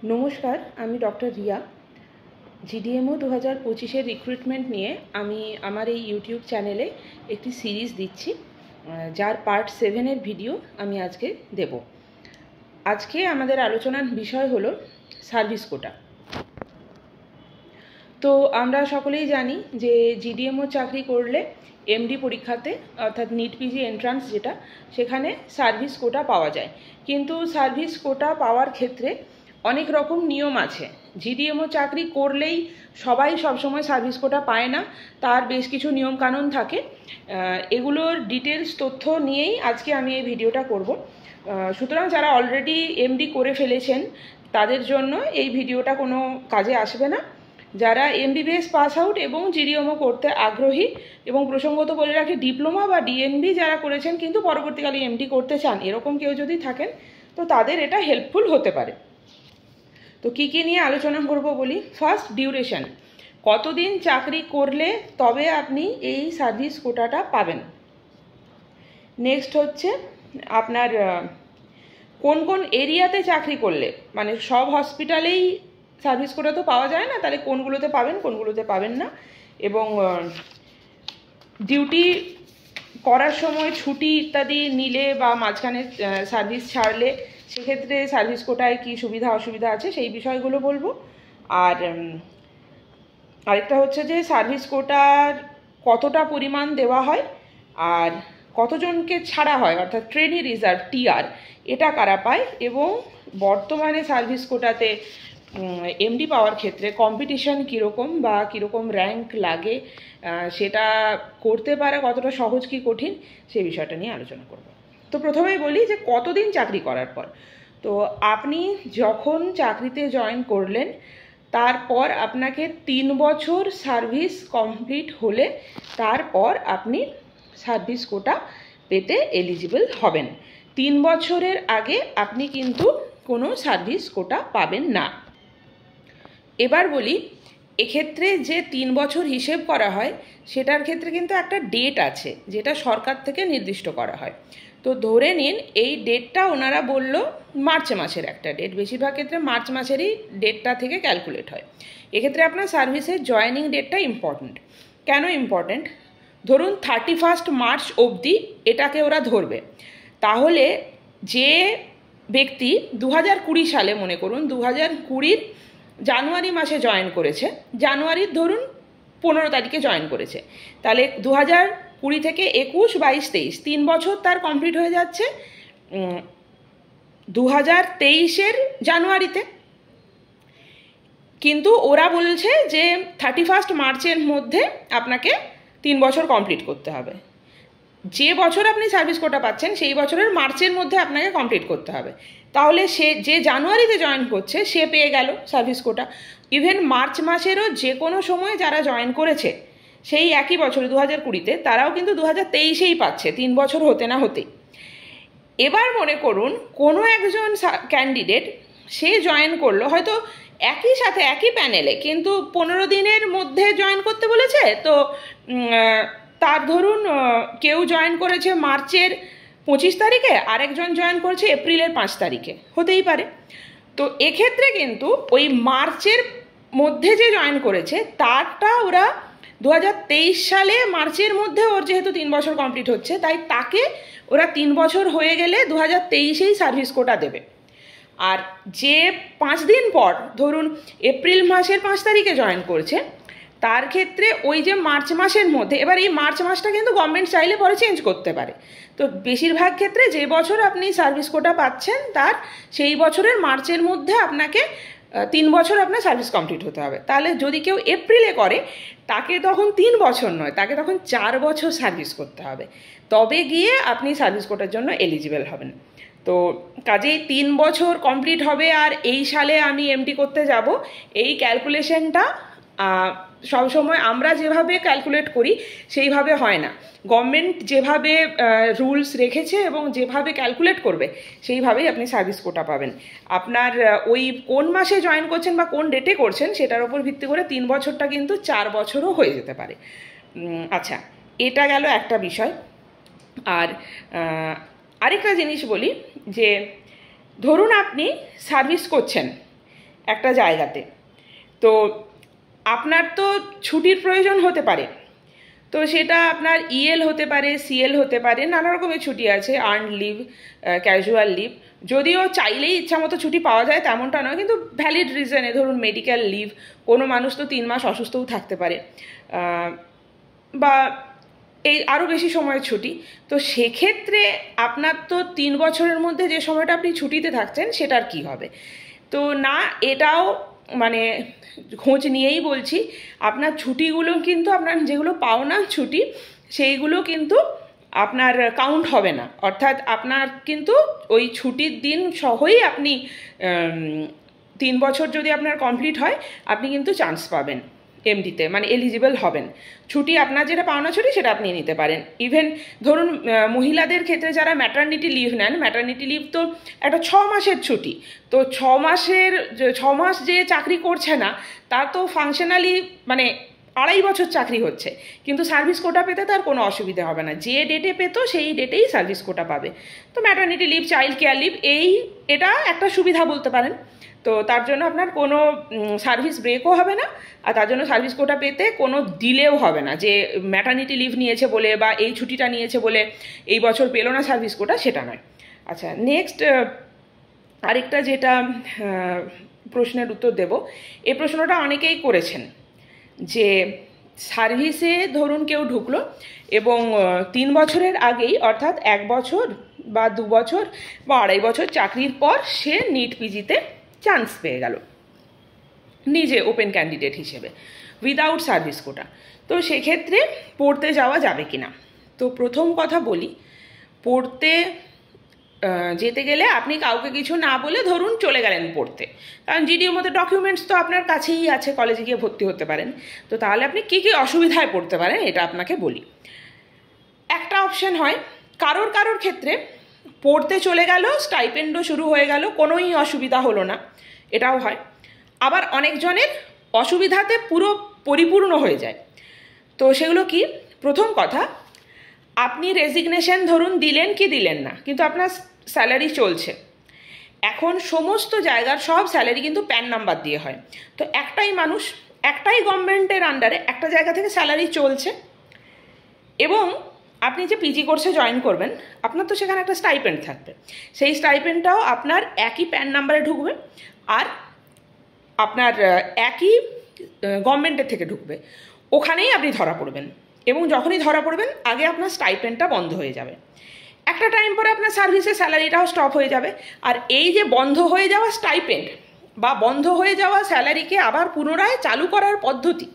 নমস্কার, আমি doctor Riya. GDMO 2025-এর recruitment নিয়ে আমি আমার এই ইউটিউব চ্যানেলে একটি সিরিজ দিচ্ছি, যার পার্ট 7-এর ভিডিও আমি আজকে দেব। আজকে আমাদের আলোচনার বিষয় হলো সার্ভিস কোটা। তো আমরা সকলেই জানি যে জিডিএমও চাকরি করলে এমডি পরীক্ষাতে অর্থাৎ নিট পিজি এন্ট্রান্স যেটা, সেখানে সার্ভিস কোটা পাওয়া যায়। কিন্তু সার্ভিস কোটা পাওয়ার ক্ষেত্রে অনেক রকম নিয়ম আছে। জিডিএমও চাকরি করলেই সবাই সবসময় সার্ভিস কোটা পায় না, তার বেশ কিছু নিয়মকানুন থাকে। এগুলোর ডিটেলস তথ্য নিয়েই আজকে আমি এই ভিডিওটা করব। সুতরাং যারা অলরেডি এমডি করে ফেলেছেন তাদের জন্য এই ভিডিওটা কোনো কাজে আসবে না। যারা এমবিবিএস পাস আউট এবং জিডিএমও করতে আগ্রহী এবং প্রসঙ্গত বলে রাখি ডিপ্লোমা বা ডিএনবি যারা করেছেন কিন্তু পরবর্তীকালে এমডি করতে চান, এরকম কেউ যদি থাকেন তো তাদের এটা হেল্পফুল হতে পারে। তো কী কী নিয়ে আলোচনা করব বলি। First, duration. কতদিন চাকরি করলে তবে আপনি এই সার্ভিস কোটাটা পাবেন। নেক্সট হচ্ছে আপনার কোন কোন এরিয়াতে চাকরি করলে, মানে সব হসপিটালেই সার্ভিস কোটা তো পাওয়া যায় না, তাহলে কোনগুলোতে পাবেন কোনগুলোতে পাবেন না, এবং ডিউটি করার সময় ছুটি ইত্যাদি নিলে বা মাঝখানে সার্ভিস ছাড়লে সেক্ষেত্রে সার্ভিস কোটায় কী সুবিধা অসুবিধা আছে সেই বিষয়গুলো বলবো। আর আরেকটা হচ্ছে যে সার্ভিস কোটার কতটা পরিমাণ দেওয়া হয় আর কতজনকে ছাড়া হয়, অর্থাৎ ট্রেনি রিজার্ভ টিআর, এটা কারা পায়, এবং বর্তমানে সার্ভিস কোটাতে এমডি পাওয়ার ক্ষেত্রে কম্পিটিশন কীরকম বা কীরকম র্যাঙ্ক লাগে, সেটা করতে পারা কতটা সহজ কি কঠিন সেই বিষয়টা নিয়ে আলোচনা করব। তো প্রথমেই বলি যে কতদিন চাকরি করার পর। তো আপনি যখন চাকরিতে জয়েন করলেন তারপর আপনাকে 3 বছর সার্ভিস কমপ্লিট হলে তারপর আপনি সার্ভিস কোটা পেতে এলিজিবল হবেন। 3 বছরের আগে আপনি কিন্তু কোনো সার্ভিস কোটা পাবেন না। এবার বলি, এক্ষেত্রে যে 3 বছর হিসেব করা হয় সেটার ক্ষেত্রে কিন্তু একটা ডেট আছে যেটা সরকার থেকে নির্দিষ্ট করা হয়। তো ধরে নিন এই ডেটটা ওনারা বলল মার্চ মাসের একটা ডেট, বেশিরভাগ ক্ষেত্রে মার্চ মাসেরই ডেটটা থেকে ক্যালকুলেট হয়। এক্ষেত্রে আপনার সার্ভিসের জয়েনিং ডেটটা ইম্পর্ট্যান্ট। কেন ইম্পর্ট্যান্ট? ধরুন 31 মার্চ অবধি এটাকে ওরা ধরবে। তাহলে যে ব্যক্তি 2020 সালে, মনে করুন 2020 জানুয়ারি মাসে জয়েন করেছে, জানুয়ারির ধরুন 15 তারিখে জয়েন করেছে, তাহলে 2020 থেকে 21, 22, 23 3 বছর তার কমপ্লিট হয়ে যাচ্ছে 2023-এর জানুয়ারিতে। কিন্তু ওরা বলছে যে 31 মার্চের মধ্যে আপনাকে 3 বছর কমপ্লিট করতে হবে। যে বছর আপনি সার্ভিস কোটা পাচ্ছেন সেই বছরের মার্চের মধ্যে আপনাকে কমপ্লিট করতে হবে। তাহলে সে যে জানুয়ারিতে জয়েন করছে সে পেয়ে গেল সার্ভিস কোটা। ইভেন মার্চ মাসেরও যে কোনো সময় যারা জয়েন করেছে সেই একই বছরে 2020-তে, তারাও কিন্তু 2023-এই পাচ্ছে 3 বছর হতে না হতেই। এবার মনে করুন কোনো একজন ক্যান্ডিডেট সে জয়েন করলো হয়তো একই সাথে একই প্যানেলে, কিন্তু 15 দিনের মধ্যে জয়েন করতে বলেছে। তো তার ধরুন কেউ জয়েন করেছে মার্চের 25 তারিখে, আরেকজন জয়েন করেছে এপ্রিলের 5 তারিখে, হতেই পারে। তো এক্ষেত্রে কিন্তু ওই মার্চের মধ্যে যে জয়েন করেছে তারটা ওরা 2023 সালে মার্চের মধ্যে, ওর যেহেতু 3 বছর কমপ্লিট হচ্ছে তাই তাকে ওরা 3 বছর হয়ে গেলে 2023-এই সার্ভিস কোটা দেবে। আর যে 5 দিন পর, ধরুন এপ্রিল মাসের 5 তারিখে জয়েন করছে, তার ক্ষেত্রে ওই যে মার্চ মাসের মধ্যে, এবার এই মার্চ মাসটা কিন্তু গভর্নমেন্ট চাইলে পরে চেঞ্জ করতে পারে। তো বেশিরভাগ ক্ষেত্রে যে বছর আপনি সার্ভিস কোটা পাচ্ছেন তার সেই বছরের মার্চের মধ্যে আপনাকে 3 বছর আপনার সার্ভিস কমপ্লিট হতে হবে। তাহলে যদি কেউ এপ্রিলে করে তাকে তখন 3 বছর নয়, তাকে তখন 4 বছর সার্ভিস করতে হবে, তবে গিয়ে আপনি সার্ভিস কোটার জন্য এলিজিবল হবেন। তো কাজেই 3 বছর কমপ্লিট হবে আর এই সালে আমি এমডি করতে যাব, এই ক্যালকুলেশনটা সবসময় আমরা যেভাবে ক্যালকুলেট করি সেইভাবে হয় না। গভর্নমেন্ট যেভাবে রুলস রেখেছে এবং যেভাবে ক্যালকুলেট করবে সেইভাবেই আপনি সার্ভিস কোটা পাবেন। আপনার ওই কোন মাসে জয়েন করছেন বা কোন ডেটে করছেন সেটার উপর ভিত্তি করে 3 বছরটা কিন্তু 4 বছরও হয়ে যেতে পারে। আচ্ছা, এটা গেল একটা বিষয়। আর আরেকটা জিনিস বলি যে ধরুন আপনি সার্ভিস করছেন, একটা জায়গাতে। তো আপনার তো ছুটির প্রয়োজন হতে পারে, তো সেটা আপনার ইএল হতে পারে, সিএল হতে পারে, নানা রকমের ছুটি আছে, আর্নড লিভ, ক্যাজুয়াল লিভ। যদিও চাইলেই ইচ্ছামতো ছুটি পাওয়া যায় তেমনটা নয়, কিন্তু ভ্যালিড রিজনে, ধরুন মেডিকেল লিভ, কোনো মানুষ তো 3 মাস অসুস্থও থাকতে পারে, বা এই আরও বেশি সময়ের ছুটি। তো সেক্ষেত্রে আপনার তো 3 বছরের মধ্যে যে সময়টা আপনি ছুটিতে থাকছেন সেটার কি হবে? তো না, এটাও মানে খোঁজ নিয়েই বলছি, আপনার ছুটিগুলো কিন্তু আপনার যেগুলো পাওনা ছুটি সেইগুলো কিন্তু আপনার কাউন্ট হবে না। অর্থাৎ আপনার কিন্তু ওই ছুটির দিন সহই আপনি 3 বছর যদি আপনার কমপ্লিট হয়, আপনি কিন্তু চান্স পাবেন এমডিতে, মানে এলিজিবল হবেন। ছুটি আপনার যেটা পাওনা ছুটি সেটা আপনি নিতে পারেন। ইভেন ধরুন মহিলাদের ক্ষেত্রে যারা ম্যাটারনিটি লিভ নেন, ম্যাটারনিটি লিভ তো একটা 6 মাসের ছুটি। তো 6 মাস যে চাকরি করছে না তার তো ফাংশনালি মানে 2.5 বছর চাকরি হচ্ছে, কিন্তু সার্ভিস কোটা পেতে তার কোনো অসুবিধা হবে না। যে ডেটে পেতো সেই ডেটেই সার্ভিস কোটা পাবে। তো maternity leave, child care leave, এটা একটা সুবিধা বলতে পারেন। তো তার জন্য আপনার কোনো সার্ভিস ব্রেকও হবে না, আর তার জন্য সার্ভিস কোটা পেতে কোনো ডিলেও হবে না, যে ম্যাটারনিটি লিভ নিয়েছে বলে বা এই ছুটিটা নিয়েছে বলে এই বছর পেলো না সার্ভিস কোটা, সেটা নয়। আচ্ছা, নেক্সট আরেকটা যেটা প্রশ্নের উত্তর দেব, এই প্রশ্নটা অনেকেই করেছেন যে সার্ভিসে ধরুন কেউ ঢুকলো এবং 3 বছরের আগেই, অর্থাৎ 1 বছর বা 2 বছর বা 2.5 বছর চাকরির পর সে নিট পিজিতে চান্স পেয়ে গেল নিজে ওপেন ক্যান্ডিডেট হিসেবে উইদাউট সার্ভিস কোটা। তো সেক্ষেত্রে পড়তে যাওয়া যাবে কিনা? তো প্রথম কথা বলি, পড়তে যেতে গেলে আপনি কাউকে কিছু না বলে ধরুন চলে গেলেন পড়তে, কারণ জিডিওর মধ্যে ডকুমেন্টস তো আপনার কাছেই আছে, কলেজে গিয়ে ভর্তি হতে পারেন। তো তাহলে আপনি কী কী অসুবিধায় পড়তে পারেন এটা আপনাকে বলি। একটা অপশন হয়, কারোর ক্ষেত্রে পড়তে চলে গেল, স্টাইপেন্ডও শুরু হয়ে গেল, কোনোই অসুবিধা হলো না, এটাও হয়। আবার অনেকজনের অসুবিধাতে পুরো পরিপূর্ণ হয়ে যায়। তো সেগুলো কি? প্রথম কথা, আপনি রেজিগনেশন ধরুন দিলেন কি দিলেন না, কিন্তু আপনার স্যালারি চলছে। এখন সমস্ত জায়গার সব স্যালারি কিন্তু প্যান নাম্বার দিয়ে হয়। তো একটাই মানুষ, একটাই গভর্নমেন্টের আন্ডারে একটা জায়গা থেকে স্যালারি চলছে, এবং আপনি যে পিজি কোর্সে জয়েন করবেন আপনার তো সেখানে একটা স্টাইপেন্ড থাকবে, সেই স্টাইপেন্ডটাও আপনার একই প্যান নাম্বারে ঢুকবে আর আপনার একই গভর্নমেন্টের থেকে ঢুকবে, ওখানেই আপনি ধরা পড়বেন। এবং যখনই ধরা পড়বেন আগে আপনার স্টাইপেন্ডটা বন্ধ হয়ে যাবে, একটা টাইম পরে আপনার সার্ভিসের স্যালারিটাও স্টপ হয়ে যাবে। আর এই যে বন্ধ হয়ে যাওয়া স্টাইপেন্ড বা বন্ধ হয়ে যাওয়া স্যালারিকে আবার পুনরায় চালু করার পদ্ধতি,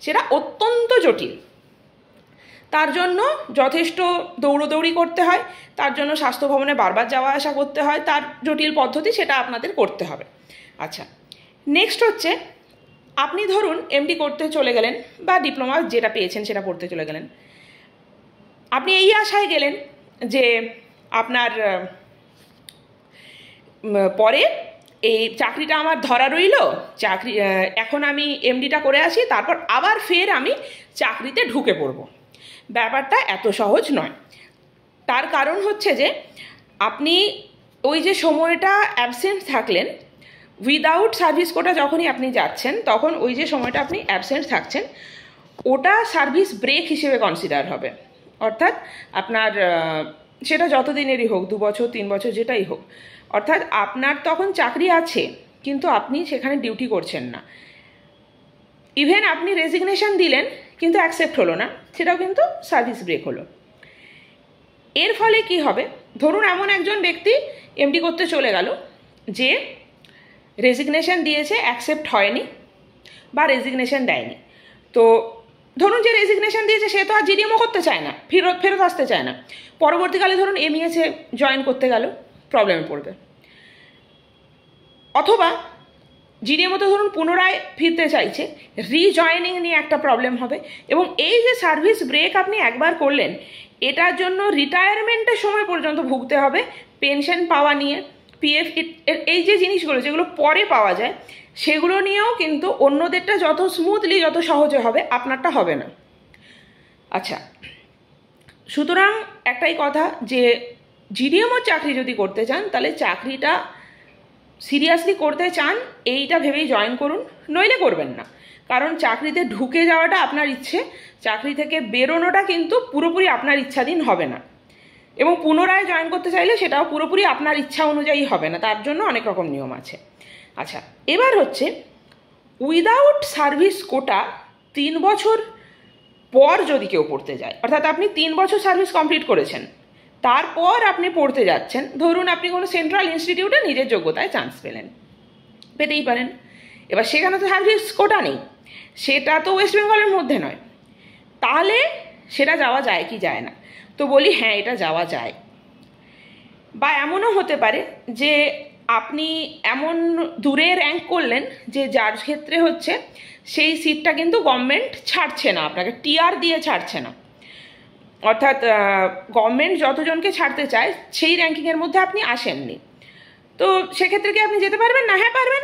সেটা অত্যন্ত জটিল। তার জন্য যথেষ্ট দৌড়োদৌড়ি করতে হয়, তার জন্য স্বাস্থ্য ভবনে বারবার যাওয়া আসা করতে হয়, তার জটিল পদ্ধতি, সেটা আপনাদের করতে হবে। আচ্ছা, নেক্সট হচ্ছে, আপনি ধরুন এমডি করতে চলে গেলেন বা ডিপ্লোমা যেটা পেয়েছেন সেটা পড়তে চলে গেলেন। আপনি এই আশায় গেলেন যে আপনার পরে এই চাকরিটা আমার ধরা রইল, এখন আমি এমডিটা করে আসি, তারপর আবার ফের আমি চাকরিতে ঢুকে পড়ব। ব্যাপারটা এত সহজ নয়। তার কারণ হচ্ছে যে আপনি ওই যে সময়টা অ্যাবসেন্ট থাকলেন উইদাউট সার্ভিস কোটা, যখনই আপনি যাচ্ছেন তখন ওই যে সময়টা আপনি অ্যাবসেন্ট থাকছেন ওটা সার্ভিস ব্রেক হিসেবে কনসিডার হবে। অর্থাৎ আপনার সেটা যত দিনেরই হোক, 2 বছর 3 বছর যেটাই হোক, অর্থাৎ আপনার তখন চাকরি আছে কিন্তু আপনি সেখানে ডিউটি করছেন না। ইভেন আপনি রেজিগনেশন দিলেন কিন্তু অ্যাকসেপ্ট হলো না, সেটাও কিন্তু সার্ভিস ব্রেক হলো। এর ফলে কি হবে? ধরুন এমন একজন ব্যক্তি এমডি করতে চলে গেল যে রেজিগনেশন দিয়েছে, অ্যাকসেপ্ট হয়নি বা রেজিগনেশন দেয়নি। তো ধরুন যে রেজিগনেশন দিয়েছে সে তো আর জিডিএমও করতে চায় না, ফেরত আসতে চায় না, পরবর্তীকালে ধরুন এমইএসে জয়েন করতে গেল, প্রবলেমে পড়বে। অথবা জিডিএমও তো ধরুন পুনরায় ফিরতে চাইছে, রিজয়েনিং নিয়ে একটা প্রবলেম হবে। এবং এই যে সার্ভিস ব্রেক আপনি একবার করলেন, এটার জন্য রিটায়ারমেন্টের সময় পর্যন্ত ভুগতে হবে, পেনশন পাওয়া নিয়ে, পিএফ, এই যে জিনিসগুলো যেগুলো পরে পাওয়া যায় সেগুলো নিয়েও কিন্তু অন্যদেরটা যত স্মুথলি যত সহজে হবে আপনারটা হবে না। আচ্ছা, সুতরাং একটাই কথা যে জিডিএমও চাকরি যদি করতে চান তাহলে চাকরিটা সিরিয়াসলি করতে চান এইটা ভেবেই জয়েন করুন, নইলে করবেন না। কারণ চাকরিতে ঢুকে যাওয়াটা আপনার ইচ্ছে, চাকরি থেকে বেরোনোটা কিন্তু পুরোপুরি আপনার ইচ্ছাধীন হবে না, এবং পুনরায় জয়েন করতে চাইলে সেটাও পুরোপুরি আপনার ইচ্ছা অনুযায়ী হবে না, তার জন্য অনেক রকম নিয়ম আছে। আচ্ছা, এবার হচ্ছে উইদাউট সার্ভিস কোটা 3 বছর পর যদি কেউ পড়তে যায়, অর্থাৎ আপনি 3 বছর সার্ভিস কমপ্লিট করেছেন, তারপর আপনি পড়তে যাচ্ছেন, ধরুন আপনি কোনো সেন্ট্রাল ইনস্টিটিউটে নিজের যোগ্যতায় চান্স পেলেন, পেতেই পারেন। এবার সেখানে তো সার্ভিস কোটা নেই, সেটা তো ওয়েস্ট বেঙ্গলের মধ্যে নয়, তাহলে সেটা যাওয়া যায় কি যায় না? তো বলি হ্যাঁ, এটা যাওয়া যায়। বা এমনও হতে পারে যে আপনি এমন দূরে র্যাঙ্ক করলেন যে যার ক্ষেত্রে হচ্ছে সেই সিটটা কিন্তু গভর্নমেন্ট ছাড়ছে না, আপনাকে টিআর দিয়ে ছাড়ছে না, অর্থাৎ গভর্নমেন্ট যতজনকে ছাড়তে চায় সেই র্যাঙ্কিংয়ের মধ্যে আপনি আসেননি। তো সেক্ষেত্রে কি আপনি যেতে পারবেন না? হ্যাঁ পারবেন।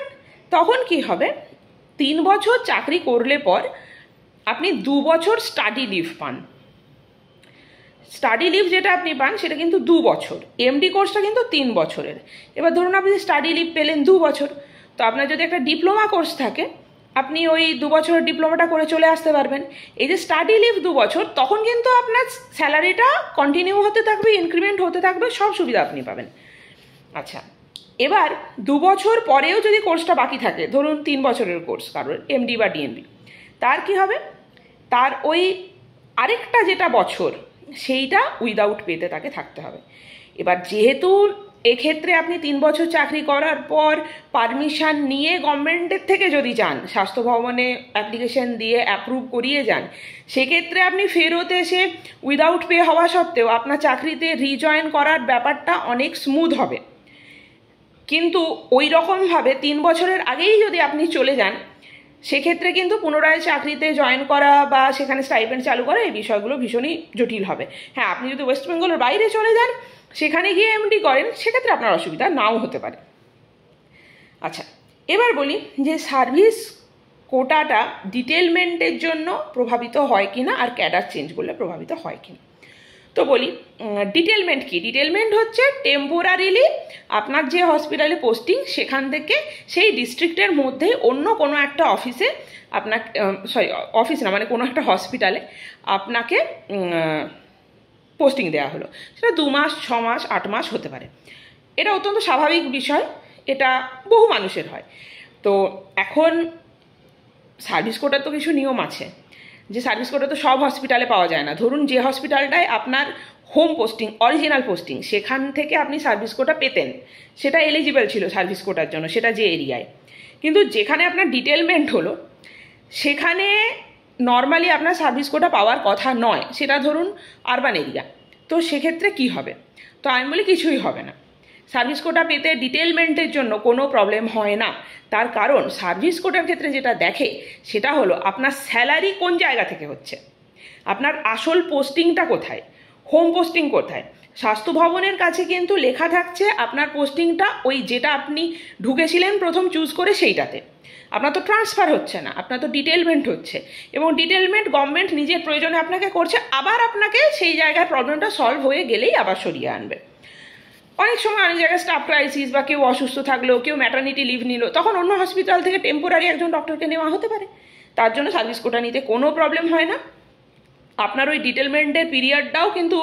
তখন কি হবে, 3 বছর চাকরি করলে পর আপনি 2 বছর স্টাডি লিভ পান। স্টাডি লিভ যেটা আপনি পান সেটা কিন্তু 2 বছর, এমডি কোর্সটা কিন্তু 3 বছরের। এবার ধরুন আপনি স্টাডি লিভ পেলেন 2 বছর, তো আপনার যদি একটা ডিপ্লোমা কোর্স থাকে, আপনি ওই 2 বছরের ডিপ্লোমাটা করে চলে আসতে পারবেন। এই যে স্টাডি লিভ 2 বছর, তখন কিন্তু আপনার স্যালারিটা কন্টিনিউ হতে থাকবে, ইনক্রিমেন্ট হতে থাকবে, সব সুবিধা আপনি পাবেন। আচ্ছা, এবার 2 বছর পরেও যদি কোর্সটা বাকি থাকে, ধরুন 3 বছরের কোর্স কারোর এমডি বা ডিএমবি, তার কি হবে, তার ওই আরেকটা যেটা বছর সেইটা উইদাউট পেতে তাকে থাকতে হবে। এবার যেহেতু এক্ষেত্রে আপনি 3 বছর চাকরি করার পর পারমিশন নিয়ে গভর্নমেন্টের থেকে যদি যান, স্বাস্থ্য ভবনে অ্যাপ্লিকেশন দিয়ে অ্যাপ্রুভ করিয়ে যান, সেক্ষেত্রে আপনি ফেরত এসে উইদাউট পে হওয়া সত্ত্বেও আপনার চাকরিতে রিজয়েন করার ব্যাপারটা অনেক স্মুথ হবে। কিন্তু ওই রকমভাবে 3 বছরের আগেই যদি আপনি চলে যান, সেক্ষেত্রে কিন্তু পুনরায় চাকরিতে জয়েন করা বা সেখানে স্টাইপেন্ড চালু করা, এই বিষয়গুলো ভীষণই জটিল হবে। হ্যাঁ, আপনি যদি ওয়েস্ট বেঙ্গলের বাইরে চলে যান, সেখানে গিয়ে এমডি করেন, সেক্ষেত্রে আপনার অসুবিধা নাও হতে পারে। আচ্ছা, এবার বলি যে সার্ভিস কোটাটা ডিটেলমেন্টের জন্য প্রভাবিত হয় কিনা, আর ক্যাডার চেঞ্জ করলে প্রভাবিত হয় কিনা। তো বলি ডিটেলমেন্ট কি। ডিটেলমেন্ট হচ্ছে টেম্পোরারিলি আপনার যে হসপিটালে পোস্টিং, সেখান থেকে সেই ডিস্ট্রিক্টের মধ্যে অন্য কোনো একটা অফিসে আপনাকে, অফিস না মানে কোনো একটা হসপিটালে আপনাকে পোস্টিং দেওয়া হলো। সেটা 2 মাস, 6 মাস, 8 মাস হতে পারে। এটা অত্যন্ত স্বাভাবিক বিষয়, এটা বহু মানুষের হয়। তো এখন সার্ভিস কোটার তো কিছু নিয়ম আছে, যে সার্ভিস কোটা তো সব হসপিটালে পাওয়া যায় না। ধরুন যে হসপিটালটায় আপনার হোম পোস্টিং, অরিজিনাল পোস্টিং, সেখান থেকে আপনি সার্ভিস কোটা পেতেন, সেটা এলিজিবল ছিল সার্ভিস কোটার জন্য, সেটা যে এরিয়ায়। কিন্তু যেখানে আপনার ডিটেলমেন্ট হলো, সেখানে নর্মালি আপনার সার্ভিস কোটা পাওয়ার কথা নয়, সেটা ধরুন আরবান এরিয়া। তো সেক্ষেত্রে কি হবে? তো আমি বলি কিছুই হবে না। সার্ভিস কোটা পেতে ডিটেলমেন্টের জন্য কোনো প্রবলেম হয় না। তার কারণ সার্ভিস কোটার ক্ষেত্রে যেটা দেখে সেটা হলো আপনার স্যালারি কোন জায়গা থেকে হচ্ছে, আপনার আসল পোস্টিংটা কোথায়, হোম পোস্টিং কোথায়। স্বাস্থ্য ভবনের কাছে কিন্তু লেখা থাকছে আপনার পোস্টিংটা ওই যেটা আপনি ঢুকেছিলেন প্রথম চুজ করে সেইটাতে। আপনার তো ট্রান্সফার হচ্ছে না, আপনার তো ডিটেলমেন্ট হচ্ছে, এবং ডিটেলমেন্ট গভর্নমেন্ট নিজের প্রয়োজনে আপনাকে করছে, আবার আপনাকে সেই জায়গায় প্রবলেমটা সলভ হয়ে গেলেই আবার সরিয়ে আনবে। অনেক সময় অনেক জায়গায় স্টাফ ক্রাইসিস বা কেউ অসুস্থ থাকলো, কেউ ম্যাটারনিটি লিভ নিল, তখন অন্য হসপিটাল থেকে টেম্পোরারি একজন ডক্টরকে নেওয়া হতে পারে। তার জন্য সার্ভিস কোটা নিতে কোনো প্রবলেম হয় না। আপনার ওই ডিটেলমেন্টের পিরিয়ডটাও কিন্তু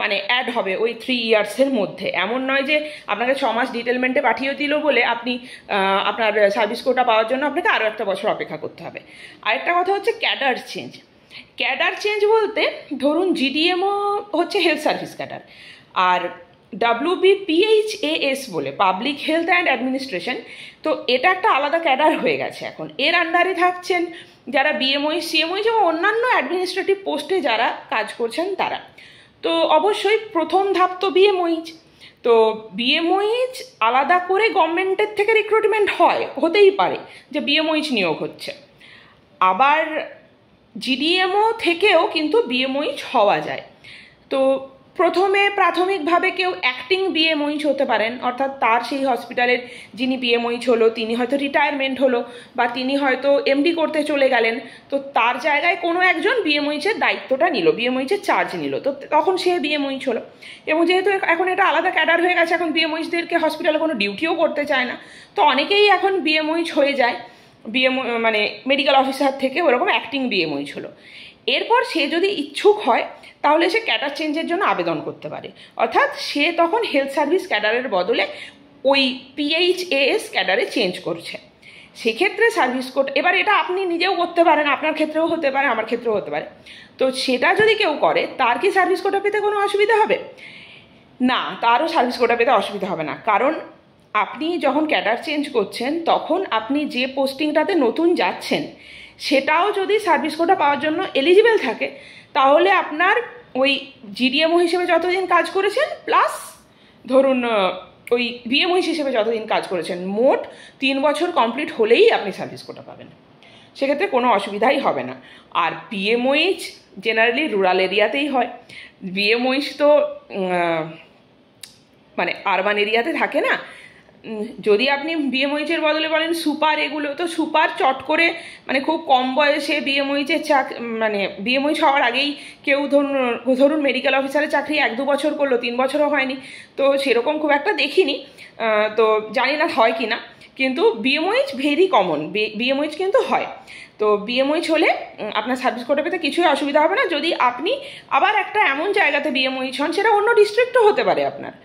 মানে অ্যাড হবে ওই 3 ইয়ার্সের মধ্যে। এমন নয় যে আপনাকে 6 মাস ডিটেলমেন্টে পাঠিয়ে দিল বলে আপনি আপনার সার্ভিস কোটা পাওয়ার জন্য আপনাকে আরও 1 বছর অপেক্ষা করতে হবে। আরেকটা কথা হচ্ছে ক্যাডার চেঞ্জ। ক্যাডার চেঞ্জ বলতে ধরুন জিডিএমও হচ্ছে হেলথ সার্ভিস ক্যাডার, আর WBPHAS বলে পাবলিক হেলথ অ্যান্ড অ্যাডমিনিস্ট্রেশন, তো এটা একটা আলাদা ক্যাডার হয়ে গেছে এখন। এর আন্ডারে থাকছেন যারা বিএমওই, সিএমওই এবং অন্যান্য অ্যাডমিনিস্ট্রেটিভ পোস্টে যারা কাজ করছেন তারা। তো অবশ্যই প্রথম ধাপ তো বিএমওইচ। তো বিএমওইচ আলাদা করে গভর্নমেন্টের থেকে রিক্রুটমেন্ট হয়, হতেই পারে যে বিএমওইচ নিয়োগ হচ্ছে। আবার জিডিএমও থেকেও কিন্তু বিএমওইচ হওয়া যায়। তো প্রথমে প্রাথমিকভাবে কেউ অ্যাক্টিং বিএমওইচ হতে পারেন, অর্থাৎ তার সেই হসপিটালের যিনি বিএমওইচ হলো তিনি হয়তো রিটায়ারমেন্ট হলো বা তিনি হয়তো এমডি করতে চলে গেলেন, তো তার জায়গায় কোনো একজন বিএমওইচের দায়িত্বটা নিল, বিএমওইচের চার্জ নিল, তো তখন সে বিএমওইচ হলো। এবং যেহেতু এখন এটা আলাদা ক্যাডার হয়ে গেছে, এখন বিএমওইচদেরকে হসপিটালে কোনো ডিউটিও করতে চায় না, তো অনেকেই এখন বিএমওইচ হয়ে যায়, মানে মেডিকেল অফিসার থেকে ওরকম অ্যাক্টিং বিএমওইচ হলো। এরপর সে যদি ইচ্ছুক হয় তাহলে সে ক্যাডার চেঞ্জের জন্য আবেদন করতে পারে, অর্থাৎ সে তখন হেলথ সার্ভিস ক্যাডারের বদলে ওই পিএইচএএস ক্যাডারে চেঞ্জ করছে। সেক্ষেত্রে সার্ভিস কোড, এবার এটা আপনি নিজেও করতে পারেন, আপনার ক্ষেত্রেও হতে পারে, আমার ক্ষেত্রেও হতে পারে। তো সেটা যদি কেউ করে তার কি সার্ভিস কোটা পেতে কোনো অসুবিধা হবে? না, তারও সার্ভিস কোটা পেতে অসুবিধা হবে না, কারণ আপনি যখন ক্যাডার চেঞ্জ করছেন তখন আপনি যে পোস্টিংটাতে নতুন যাচ্ছেন সেটাও যদি সার্ভিস কোটা পাওয়ার জন্য এলিজিবল থাকে তাহলে আপনার ওই জিডিএমও হিসেবে যতদিন কাজ করেছেন প্লাস ধরুন ওই বিএমওইচ হিসেবে যতদিন কাজ করেছেন, মোট 3 বছর কমপ্লিট হলেই আপনি সার্ভিস কোটা পাবেন। সেক্ষেত্রে কোনো অসুবিধাই হবে না। আর বিএমওইচ জেনারেলি রুরাল এরিয়াতেই হয়, বিএমওইচ তো মানে আরবান এরিয়াতে থাকে না। যদি আপনি বিএমওইচের বদলে বলেন সুপার, এগুলো তো সুপার চট করে মানে খুব কম বয়সে বিএমওইচের মানে বিএমওইচ হওয়ার আগেই কেউ ধরুন মেডিকেল অফিসারের চাকরি 1-2 বছর করলো, 3 বছরও হয়নি, তো সেরকম খুব একটা দেখিনি, তো জানি না হয় কি না, কিন্তু বিএমওইচ ভেরি কমন, বিএমওইচ কিন্তু হয়। তো বিএমওইচ হলে আপনার সার্ভিস কোটা পেতে কিছুই অসুবিধা হবে না। যদি আপনি আবার একটা এমন জায়গাতে বিএমওইচ হন, সেটা অন্য ডিস্ট্রিক্টও হতে পারে, আপনার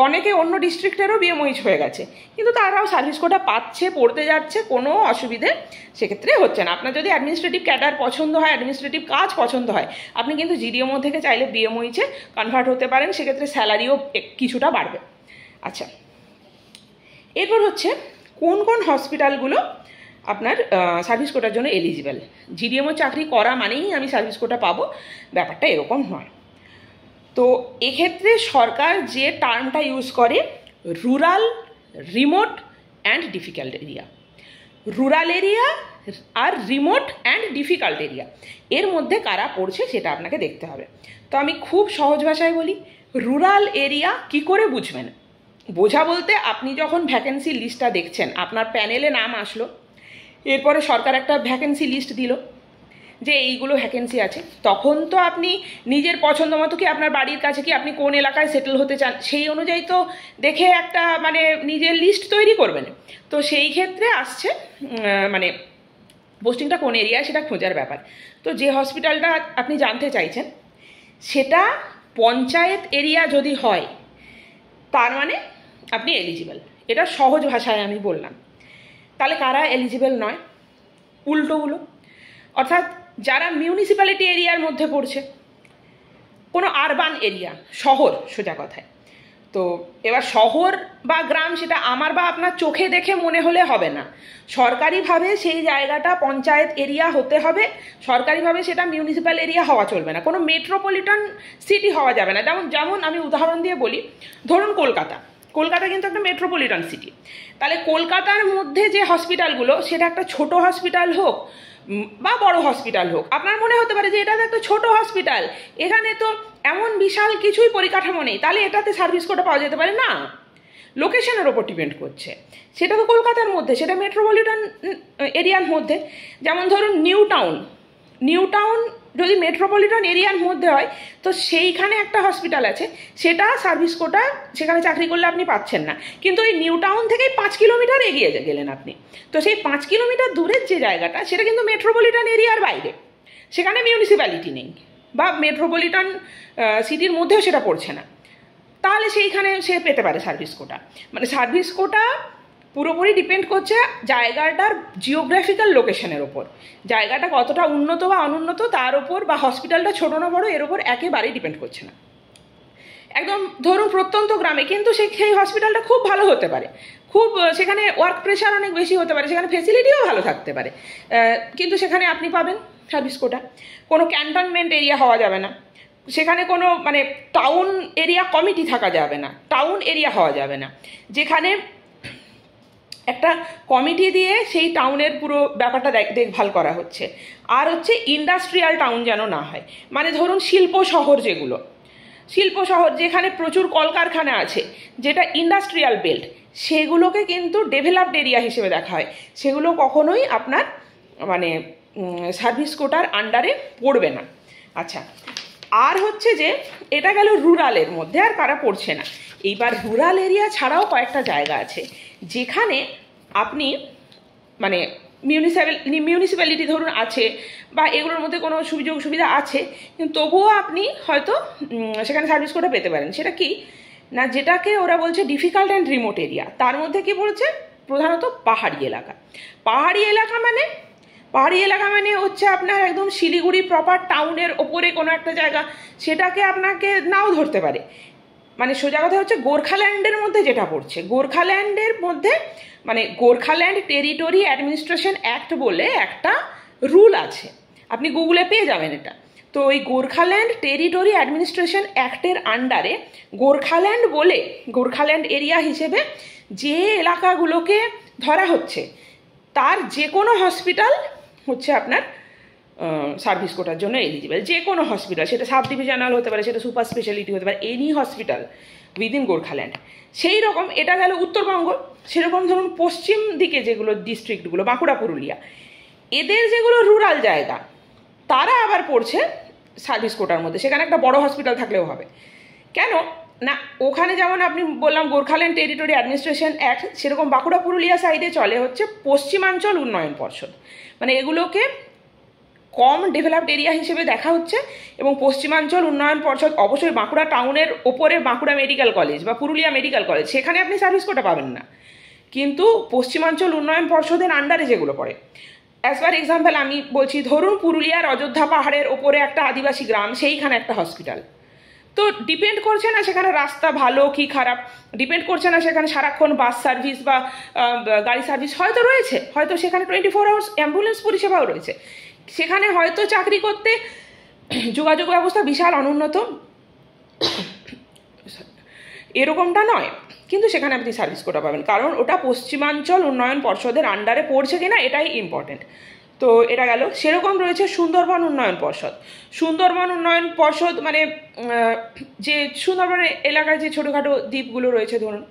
অনেকে অন্য ডিস্ট্রিক্টেরও বিএমওইচ হয়ে গেছে কিন্তু তারাও সার্ভিস কোটা পাচ্ছে, পড়তে যাচ্ছে, কোনো অসুবিধে সেক্ষেত্রে হচ্ছে না। আপনার যদি অ্যাডমিনিস্ট্রেটিভ ক্যাডার পছন্দ হয়, অ্যাডমিনিস্ট্রেটিভ কাজ পছন্দ হয়, আপনি কিন্তু জিডিএমও থেকে চাইলে বিএমওইচে কনভার্ট হতে পারেন, সেক্ষেত্রে স্যালারিও কিছুটা বাড়বে। আচ্ছা, এরপর হচ্ছে কোন কোন হসপিটালগুলো আপনার সার্ভিস কোটার জন্য এলিজিবল। জিডিএমও চাকরি করা মানেই আমি সার্ভিস কোটা পাবো, ব্যাপারটা এরকম নয়। তো এক্ষেত্রে সরকার যে টার্মটা ইউজ করে rural, remote and difficult area. Rural area আর রিমোট অ্যান্ড ডিফিকাল্ট এরিয়া, এর মধ্যে কারা পড়ছে সেটা আপনাকে দেখতে হবে। তো আমি খুব সহজ ভাষায় বলি, রুরাল এরিয়া কি করে বুঝবেন? বোঝা বলতে, আপনি যখন ভ্যাকেন্সি লিস্টটা দেখছেন, আপনার প্যানেলে নাম আসলো, এরপরে সরকার একটা ভ্যাকেন্সি লিস্ট দিল যে এইগুলো ভ্যাকেন্সি আছে, তখন তো আপনি নিজের পছন্দ মতো কি আপনার বাড়ির কাছে কি আপনি কোন এলাকায় সেটেল হতে চান সেই অনুযায়ী তো দেখে একটা মানে নিজের লিস্ট তৈরি করবেন। তো সেই ক্ষেত্রে আসছে মানে পোস্টিংটা কোন এরিয়ায় সেটা খোঁজার ব্যাপার। তো যে হসপিটালটা আপনি জানতে চাইছেন সেটা পঞ্চায়েত এরিয়া যদি হয় তার মানে আপনি এলিজিবল, এটা সহজ ভাষায় আমি বললাম। তাহলে কারা এলিজিবল নয়? উল্টোগুলো, অর্থাৎ যারা মিউনিসিপ্যালিটি এরিয়ার মধ্যে পড়ছে, কোনো আরবান এরিয়া, শহর সোজা কথায়। তো এবার শহর বা গ্রাম সেটা আমার বা আপনার চোখে দেখে মনে হলে হবে না, সরকারিভাবে সেই জায়গাটা পঞ্চায়েত এরিয়া হতে হবে, সরকারিভাবে সেটা মিউনিসিপ্যাল এরিয়া হওয়া চলবে না, কোনো মেট্রোপলিটন সিটি হওয়া যাবে না। যেমন আমি উদাহরণ দিয়ে বলি, ধরুন কলকাতা কিন্তু একটা মেট্রোপলিটন সিটি, তাহলে কলকাতার মধ্যে যে হসপিটালগুলো সেটা একটা ছোট হসপিটাল হোক বা বড় হসপিটাল হোক, আপনার মনে হতে পারে যে এটা তো একটা ছোট হসপিটাল, এখানে তো এমন বিশাল কিছুই পরিকাঠামো নেই, তাহলে এটাতে সার্ভিস কোটা পাওয়া যেতে পারে না। লোকেশনের ওপর ডিপেন্ড করছে, সেটা তো কলকাতার মধ্যে, সেটা মেট্রোপলিটন এরিয়ার মধ্যে। যেমন ধরুন নিউ টাউন যদি মেট্রোপলিটন এরিয়ার মধ্যে হয় তো সেইখানে একটা হসপিটাল আছে, সেটা সার্ভিস কোটা সেখানে চাকরি করলে আপনি পাচ্ছেন না, কিন্তু ওই নিউ টাউন থেকেই 5 কিলোমিটার এগিয়ে গেলেন আপনি, তো সেই 5 কিলোমিটার দূরের যে জায়গাটা সেটা কিন্তু মেট্রোপলিটন এরিয়ার বাইরে, সেখানে মিউনিসিপ্যালিটি নেই বা মেট্রোপলিটন সিটির মধ্যেও সেটা পড়ছে না, তাহলে সেইখানে সে পেতে পারে সার্ভিস কোটা। মানে সার্ভিস কোটা পুরোপুরি ডিপেন্ড করছে জায়গাটার জিওগ্রাফিক্যাল লোকেশনের ওপর, জায়গাটা কতটা উন্নত বা অনুন্নত তার ওপর, বা হসপিটালটা ছোটো না বড়ো এর ওপর একেবারেই ডিপেন্ড করছে না। একদম ধরুন প্রত্যন্ত গ্রামে কিন্তু সেই হসপিটালটা খুব ভালো হতে পারে, খুব সেখানে ওয়ার্ক প্রেশার অনেক বেশি হতে পারে, সেখানে ফেসিলিটিও ভালো থাকতে পারে, কিন্তু সেখানে আপনি পাবেন সার্ভিস কোটা। কোনো ক্যান্টনমেন্ট এরিয়া হওয়া যাবে না, সেখানে কোনো মানে টাউন এরিয়া কমিটি থাকা যাবে না, টাউন এরিয়া হওয়া যাবে না, যেখানে একটা কমিটি দিয়ে সেই টাউনের পুরো ব্যাপারটা দেখভাল করা হচ্ছে। আর হচ্ছে ইন্ডাস্ট্রিয়াল টাউন যেন না হয়, মানে ধরুন শিল্প শহর যেগুলো, শিল্প শহর যেখানে প্রচুর কলকারখানা আছে, যেটা ইন্ডাস্ট্রিয়াল বেল্ট, সেগুলোকে কিন্তু ডেভেলপড এরিয়া হিসেবে দেখা হয়। সেগুলো কখনোই আপনার মানে সার্ভিস কোটার আন্ডারে পড়বে না। আচ্ছা, আর হচ্ছে যে এটা গেল রুরালের মধ্যে, আর কারা পড়ছে না। এইবার রুরাল এরিয়া ছাড়াও কয়েকটা জায়গা আছে যেখানে আপনি মানে মিউনিসিপ্যালিটি ধরুন আছে, বা এগুলোর মধ্যে কোনো সুযোগ সুবিধা আছে, কিন্তু তবুও আপনি হয়তো সেখানে সার্ভিস কোটা পেতে পারেন। সেটা কি না, যেটাকে ওরা বলছে ডিফিকাল্ট অ্যান্ড রিমোট এরিয়া, তার মধ্যে কি পড়ছে প্রধানত পাহাড়ি এলাকা। পাহাড়ি এলাকা মানে হচ্ছে আপনার একদম শিলিগুড়ি প্রপার টাউনের ওপরে কোনো একটা জায়গা, সেটাকে আপনাকে নাও ধরতে পারে। মানে সোজা কথা হচ্ছে গোর্খাল্যান্ডের মধ্যে যেটা পড়ছে, গোর্খাল্যান্ডের মধ্যে মানে গোর্খাল্যান্ড টেরিটরি অ্যাডমিনিস্ট্রেশন অ্যাক্ট বলে একটা রুল আছে, আপনি গুগলে পেয়ে যাবেন এটা। তো ওই গোর্খাল্যান্ড টেরিটরি অ্যাডমিনিস্ট্রেশন অ্যাক্টের আন্ডারে গোর্খাল্যান্ড বলে, গোর্খাল্যান্ড এরিয়া হিসেবে যে এলাকাগুলোকে ধরা হচ্ছে, তার যে কোনো হসপিটাল হচ্ছে আপনার সার্ভিস কোটার জন্য এলিজিবল। যে কোনো হসপিটাল, সেটা সাব ডিভিশনাল হতে পারে, সেটা সুপার স্পেশালিটি হতে পারে, এনি হসপিটাল উইদিন গোর্খাল্যান্ড। সেই রকম এটা গেল উত্তরবঙ্গ। সেরকম ধরুন পশ্চিম দিকে যেগুলো ডিস্ট্রিক্টগুলো, বাঁকুড়া, পুরুলিয়া, এদের যেগুলো রুরাল জায়গা, তারা আবার পড়ছে সার্ভিস কোটার মধ্যে। সেখানে একটা বড় হসপিটাল থাকলেও হবে। কেন না, ওখানে যেমন আপনি বললাম গোর্খাল্যান্ড টেরিটরি অ্যাডমিনিস্ট্রেশন অ্যাক্ট, সেরকম বাঁকুড়া পুরুলিয়া সাইডে চলে হচ্ছে পশ্চিমাঞ্চল উন্নয়ন পর্ষদ। মানে এগুলোকে কম ডেভেলপড এরিয়া হিসেবে দেখা হচ্ছে, এবং পশ্চিমাঞ্চল উন্নয়ন পর্ষদ অবশ্যই বাঁকুড়া টাউনের ওপরে বাঁকুড়া মেডিকেল কলেজ বা পুরুলিয়া মেডিকেল কলেজ, সেখানে আপনি সার্ভিস কোটা পাবেন না। কিন্তু পশ্চিমাঞ্চল উন্নয়ন পর্ষদের আন্ডারে যেগুলো পড়ে, অ্যাজ ফর এক্সাম্পল আমি বলছি, ধরুন পুরুলিয়ার অযোধ্যা পাহাড়ের ওপরে একটা আদিবাসী গ্রাম, সেইখানে একটা হসপিটাল। তো ডিপেন্ড করছে না সেখানে রাস্তা ভালো কি খারাপ, ডিপেন্ড করছে না সেখানে সারাক্ষণ বাস সার্ভিস বা গাড়ি সার্ভিস হয়তো রয়েছে, হয়তো সেখানে 24 আওয়ার্স অ্যাম্বুলেন্স পরিষেবাও রয়েছে, সেখানে হয়তো চাকরি করতে যোগাযোগ ব্যবস্থা বিশাল অনুন্নত, এরকমটা নয়, কিন্তু সেখানে আপনি সার্ভিস কোটা পাবেন, কারণ ওটা পশ্চিমাঞ্চল উন্নয়ন পর্ষদের আন্ডারে পড়ছে কিনা এটাই ইম্পর্টেন্ট। তো এটা গেল। সেরকম রয়েছে সুন্দরবন উন্নয়ন পর্ষদ। সুন্দরবন উন্নয়ন পর্ষদ মানে যে সুন্দরবন এলাকায় যে ছোটোখাটো দ্বীপগুলো রয়েছে ধরুন,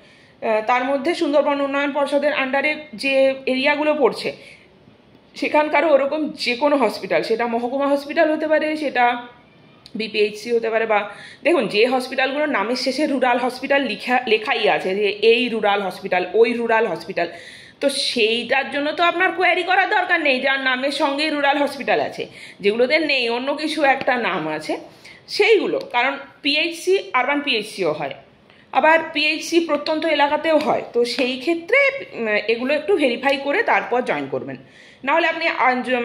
তার মধ্যে সুন্দরবন উন্নয়ন পর্ষদের আন্ডারে যে এরিয়াগুলো পড়ছে, সেখানকারও ওরকম যে কোনো হসপিটাল, সেটা মহকুমা হসপিটাল হতে পারে, সেটা বিপিএইচসি হতে পারে, বা দেখুন যে হসপিটালগুলোর নামের শেষে রুরাল হসপিটাল লেখাই আছে, যে এই রুরাল হসপিটাল, ওই রুরাল হসপিটাল, তো সেইটার জন্য তো আপনার কোয়ারি করার দরকার নেই, যার নামের সঙ্গেই রুরাল হসপিটাল আছে। যেগুলোতে নেই, অন্য কিছু একটা নাম আছে, সেইগুলো, কারণ পিএইচসি আরবান পিএইচসিও হয়, আবার পিএইচসি প্রত্যন্ত এলাকাতেও হয়, তো সেই ক্ষেত্রে এগুলো একটু ভেরিফাই করে তারপর জয়েন করবেন। নাহলে আপনি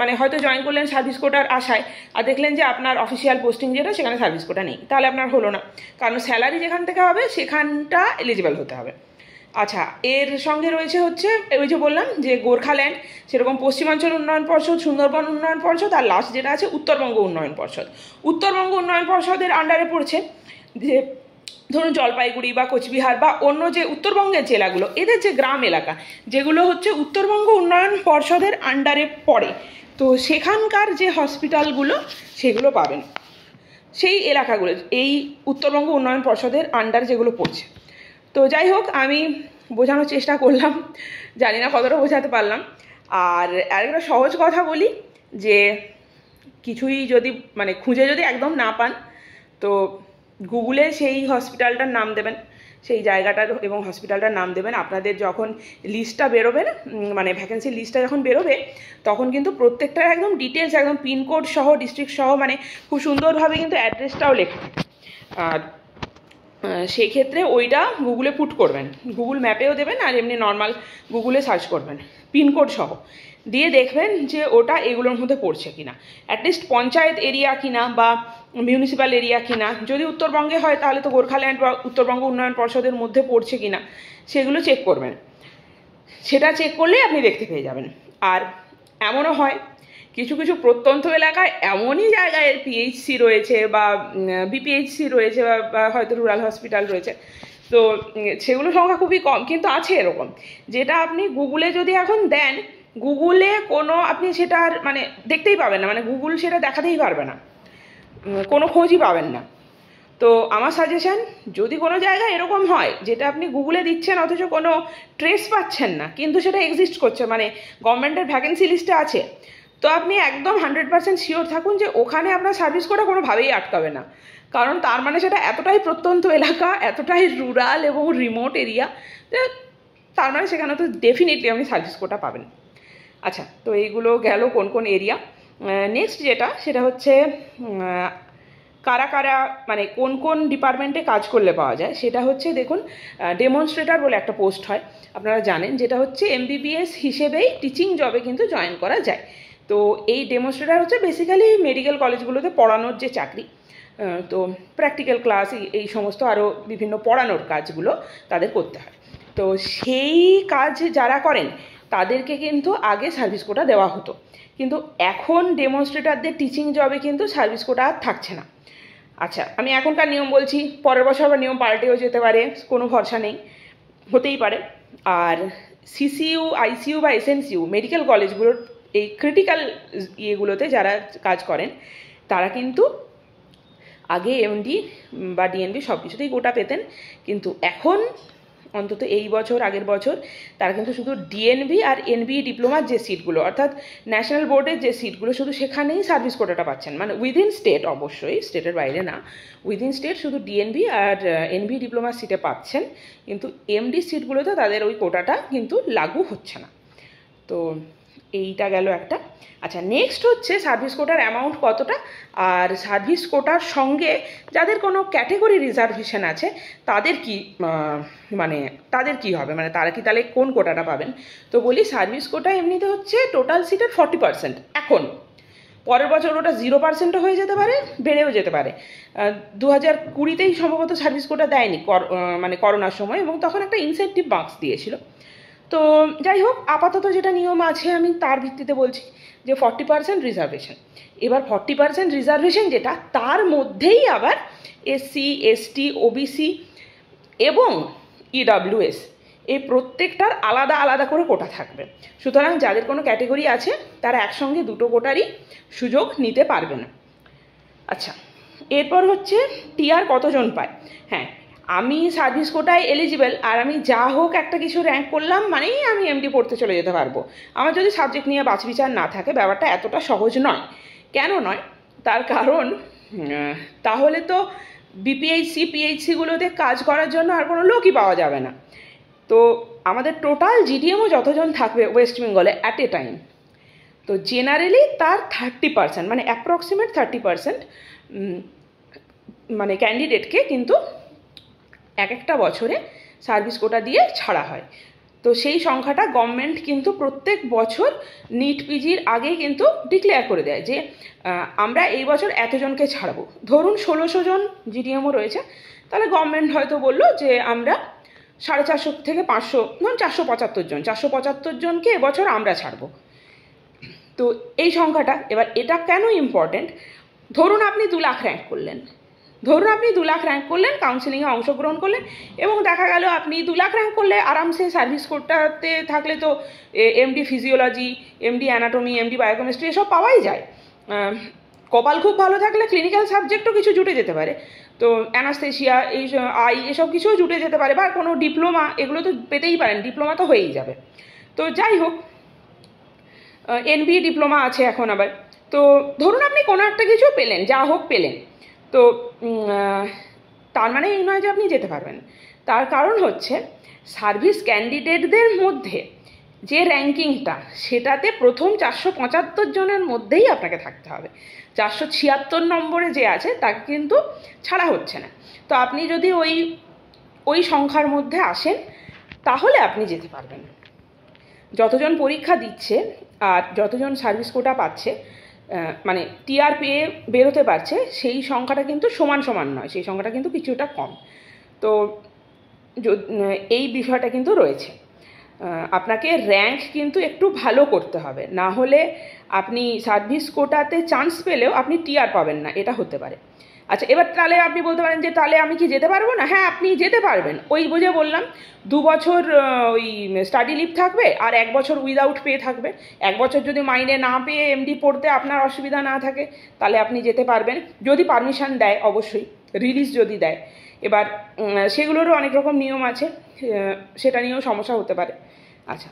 মানে হয়তো জয়েন করলেন সার্ভিস কোটার আশায়, আর দেখলেন যে আপনার অফিসিয়াল পোস্টিং যেটা, সেখানে সার্ভিস কোটা নেই, তাহলে আপনার হলো না, কারণ স্যালারি যেখান থেকে হবে সেখানটা এলিজিবল হতে হবে। আচ্ছা, এর সঙ্গে রয়েছে হচ্ছে ওই যে বললাম যে গোর্খাল্যান্ড, সেরকম পশ্চিমাঞ্চল উন্নয়ন পর্ষদ, সুন্দরবন উন্নয়ন পর্ষদ, আর লাস্ট যেটা আছে উত্তরবঙ্গ উন্নয়ন পর্ষদ। উত্তরবঙ্গ উন্নয়ন পর্ষদের আন্ডারে পড়ছে যে ধরুন জলপাইগুড়ি বা কোচবিহার বা অন্য যে উত্তরবঙ্গের জেলাগুলো, এদের যে গ্রাম এলাকা, যেগুলো হচ্ছে উত্তরবঙ্গ উন্নয়ন পর্ষদের আন্ডারে পড়ে, তো সেখানকার যে হসপিটালগুলো সেগুলো পাবেন সেই এলাকাগুলো, এই উত্তরবঙ্গ উন্নয়ন পর্ষদের আন্ডারে যেগুলো পড়ছে। তো যাই হোক, আমি বোঝানোর চেষ্টা করলাম, জানি না কতটা বোঝাতে পারলাম। আর আরেকটা সহজ কথা বলি, যে কিছুই যদি মানে খুঁজে যদি একদম না পান, তো গুগলে সেই হসপিটালটার নাম দেবেন, সেই জায়গাটার এবং হসপিটালটার নাম দেবেন। আপনাদের যখন লিস্টটা বেরোবে না, মানে ভ্যাকেন্সির লিস্টটা যখন বেরোবে, তখন কিন্তু প্রত্যেকটার একদম ডিটেলস, একদম পিনকোড সহ, ডিস্ট্রিক্ট সহ, মানে খুব সুন্দরভাবে কিন্তু অ্যাড্রেসটাও লেখা থাকে। আর সেক্ষেত্রে ওইটা গুগলে পুট করবেন, গুগল ম্যাপেও দেবেন, আর এমনি নর্মাল গুগলে সার্চ করবেন পিনকোড সহ, দিয়ে দেখবেন যে ওটা এগুলোর মধ্যে পড়ছে কিনা, অ্যাটলিস্ট পঞ্চায়েত এরিয়া কিনা বা মিউনিসিপ্যাল এরিয়া কিনা। যদি উত্তরবঙ্গে হয় তাহলে তো গোর্খাল্যান্ড বা উত্তরবঙ্গ উন্নয়ন পর্ষদের মধ্যে পড়ছে কিনা সেগুলো চেক করবেন। সেটা চেক করলেই আপনি দেখতে পেয়ে যাবেন। আর এমনও হয় কিছু কিছু প্রত্যন্ত এলাকায় এমনই জায়গায় পিএইচসি রয়েছে বা বিপিএইচসি রয়েছে বা হয়তো রুরাল হসপিটাল রয়েছে, তো সেগুলো সংখ্যা খুবই কম, কিন্তু আছে এরকম, যেটা আপনি গুগলে যদি এখন দেন, গুগলে কোনো আপনি সেটার মানে দেখতেই পাবেন না, মানে গুগল সেটা দেখাতেই পারবে না, কোনো খোঁজই পাবেন না। তো আমার সাজেশন, যদি কোনো জায়গায় এরকম হয় যেটা আপনি গুগলে দিচ্ছেন অথচ কোনো ট্রেস পাচ্ছেন না, কিন্তু সেটা এক্সিস্ট করছে, মানে গভর্নমেন্টের ভ্যাকেন্সি লিস্টে আছে, তো আপনি একদম 100% শিওর থাকুন যে ওখানে আপনার সার্ভিস কোটা কোনোভাবেই আটকাবে না। কারণ তার মানে সেটা এতটাই প্রত্যন্ত এলাকা, এতটাই রুরাল এবং রিমোট এরিয়া, যে তার মানে সেখানে তো ডেফিনেটলি আপনি সার্ভিস কোটা পাবেন। আচ্ছা, তো এইগুলো গেল কোন কোন এরিয়া। নেক্সট যেটা, সেটা হচ্ছে কারা কারা, মানে কোন কোন ডিপার্টমেন্টে কাজ করলে পাওয়া যায়, সেটা হচ্ছে দেখুন, ডেমনস্ট্রেটর বলে একটা পোস্ট হয়, আপনারা জানেন, যেটা হচ্ছে MBBS হিসেবেই টিচিং জবে কিন্তু জয়েন করা যায়। তো এই ডেমনস্ট্রেটর হচ্ছে বেসিক্যালি মেডিকেল কলেজগুলোতে পড়ানোর যে চাকরি, তো প্র্যাকটিক্যাল ক্লাস এই সমস্ত আরও বিভিন্ন পড়ানোর কাজগুলো তাদের করতে হয়। তো সেই কাজ যারা করেন তাদেরকে কিন্তু আগে সার্ভিস কোটা দেওয়া হতো, কিন্তু এখন ডেমনস্ট্রেটরদের টিচিং জবে কিন্তু সার্ভিস কোটা আর থাকছে না। আচ্ছা, আমি এখনকার নিয়ম বলছি, পরের বছর আবার নিয়ম পাল্টেও যেতে পারে, কোনো ভরসা নেই, হতেই পারে। আর CCU, ICU বা SNCU মেডিকেল কলেজগুলোর এই ক্রিটিক্যাল ইয়েগুলোতে যারা কাজ করেন তারা কিন্তু আগে MD বা DNB সব কিছুতেই কোটা পেতেন, কিন্তু এখন অন্তত এই বছর, আগের বছর, তারা কিন্তু শুধু DNB আর NBE ডিপ্লোমার যে সিটগুলো, অর্থাৎ ন্যাশনাল বোর্ডের যে সিটগুলো, শুধু সেখানেই সার্ভিস কোটাটা পাচ্ছেন, মানে উইদিন স্টেট, অবশ্যই স্টেটের বাইরে না, উইদিন স্টেট শুধু DNB আর NBE ডিপ্লোমার সিটে পাচ্ছেন, কিন্তু MD সিটগুলোতে তাদের ওই কোটাটা কিন্তু লাগু হচ্ছে না। তো এইটা গেল একটা। আচ্ছা, নেক্সট হচ্ছে সার্ভিস কোটার অ্যামাউন্ট কতটা, আর সার্ভিস কোটার সঙ্গে যাদের কোনো ক্যাটেগরি রিজার্ভেশন আছে তাদের কি, মানে তাদের কি হবে, মানে তারা কি তাহলে কোন কোটাটা পাবেন। তো বলি, সার্ভিস কোটা এমনিতে হচ্ছে টোটাল সিটের 40%। এখন পরের বছর ওটা 0%ও হয়ে যেতে পারে, বেড়েও যেতে পারে। 2020তেই সম্ভবত সার্ভিস কোটা দেয়নি, মানে করোনার সময়, এবং তখন একটা ইনসেন্টিভ মার্কস দিয়েছিল। তো যাই হোক, আপাতত যেটা নিয়ম আছে আমি তার ভিত্তিতে বলছি যে 40% রিজার্ভেশন। এবার 40% রিজার্ভেশন যেটা, তার মধ্যেই আবার SC, ST, OBC এবং EWS, এই প্রত্যেকটার আলাদা আলাদা করে কোটা থাকবে। সুতরাং যাদের কোনো ক্যাটেগরি আছে তারা একসঙ্গে দুটো কোটারই সুযোগ নিতে পারবে না। আচ্ছা, এরপর হচ্ছে টিআর কতজন পায়। হ্যাঁ, আমি সার্ভিস কোটায় এলিজিবল, আর আমি যা হোক একটা কিছু র্যাঙ্ক করলাম মানেই আমি MD পড়তে চলে যেতে পারবো। আমার যদি সাবজেক্ট নিয়ে বাছবিচার না থাকে, ব্যাপারটা এতটা সহজ নয়। কেন নয়? তার কারণ তাহলে তো BPHC, PHCগুলোতে কাজ করার জন্য আর কোনো লোকই পাওয়া যাবে না। তো আমাদের টোটাল GDMও যতজন থাকবে ওয়েস্ট বেঙ্গলে অ্যাট এ টাইম, তো জেনারেলি তার 30%, মানে অ্যাপ্রক্সিমেট 30%, মানে ক্যান্ডিডেটকে কিন্তু এক একটা বছরে সার্ভিস কোটা দিয়ে ছাড়া হয়। তো সেই সংখ্যাটা গভর্নমেন্ট কিন্তু প্রত্যেক বছর নিট পিজির আগেই কিন্তু ডিক্লেয়ার করে দেয় যে আমরা এই বছর এতজনকে ছাড়বো। ধরুন 1600 জন GDMও রয়েছে, তাহলে গভর্নমেন্ট হয়তো বললো যে আমরা 450 থেকে 500, ধরুন 475 জনকে এবছর আমরা ছাড়বো। তো এই সংখ্যাটা, এবার এটা কেন ইম্পর্টেন্ট, ধরুন আপনি 2 লাখ র্যাঙ্ক করলেন, কাউন্সিলিংয়ে অংশগ্রহণ করলেন, এবং দেখা গেল আপনি 2 লাখ র্যাঙ্ক করলে আরামসে সার্ভিস কোটাতে থাকলে তো MD physiology, MD anatomy, MD biochemistry এসব পাওয়াই যায়। কপাল খুব ভালো থাকলে ক্লিনিক্যাল সাবজেক্টও কিছু জুটে যেতে পারে, তো অ্যানাস্থেশিয়া, এসব কিছুও জুটে যেতে পারে, বা কোনো ডিপ্লোমা, এগুলো তো পেতেই পারেন, ডিপ্লোমা তো হয়েই যাবে। তো যাই হোক, NBE ডিপ্লোমা আছে এখন আবার। তো ধরুন আপনি কোনো একটা কিছু পেলেন, যা হোক পেলেন, তো তার মানে এই নয় যে আপনি যেতে পারবেন। তার কারণ হচ্ছে সার্ভিস ক্যান্ডিডেটদের মধ্যে যে র্যাঙ্কিংটা, সেটাতে প্রথম 475 জনের মধ্যেই আপনাকে থাকতে হবে। 476 নম্বরে যে আছে তাকে কিন্তু ছাড়া হচ্ছে না। তো আপনি যদি ওই সংখ্যার মধ্যে আসেন তাহলে আপনি যেতে পারবেন। যতজন পরীক্ষা দিচ্ছে আর যতজন সার্ভিস কোটা পাচ্ছে, মানে টিআর পেয়ে বেরোতে পারছে, সেই সংখ্যাটা কিন্তু সমান নয়, সেই সংখ্যাটা কিন্তু কিছুটা কম। তো এই বিষয়টা কিন্তু রয়েছে, আপনাকে র্যাঙ্ক কিন্তু একটু ভালো করতে হবে, না হলে আপনি সার্ভিস কোটাতে চান্স পেলেও আপনি টিআর পাবেন না, এটা হতে পারে। আচ্ছা, এবার তাহলে আপনি বলতে পারেন যে তাহলে আমি কি যেতে পারবো না? হ্যাঁ, আপনি যেতে পারবেন। ওই বুঝে বললাম, 2 বছর ওই স্টাডি লিভ থাকবে, আর 1 বছর উইদাউট পে থাকবে। 1 বছর যদি মাইনে না পেয়ে MD পড়তে আপনার অসুবিধা না থাকে, তাহলে আপনি যেতে পারবেন, যদি পারমিশন দেয় অবশ্যই। রিলিজ যদি দেয়, এবার সেগুলোরও অনেক রকম নিয়ম আছে, সেটা নিয়েও সমস্যা হতে পারে। আচ্ছা,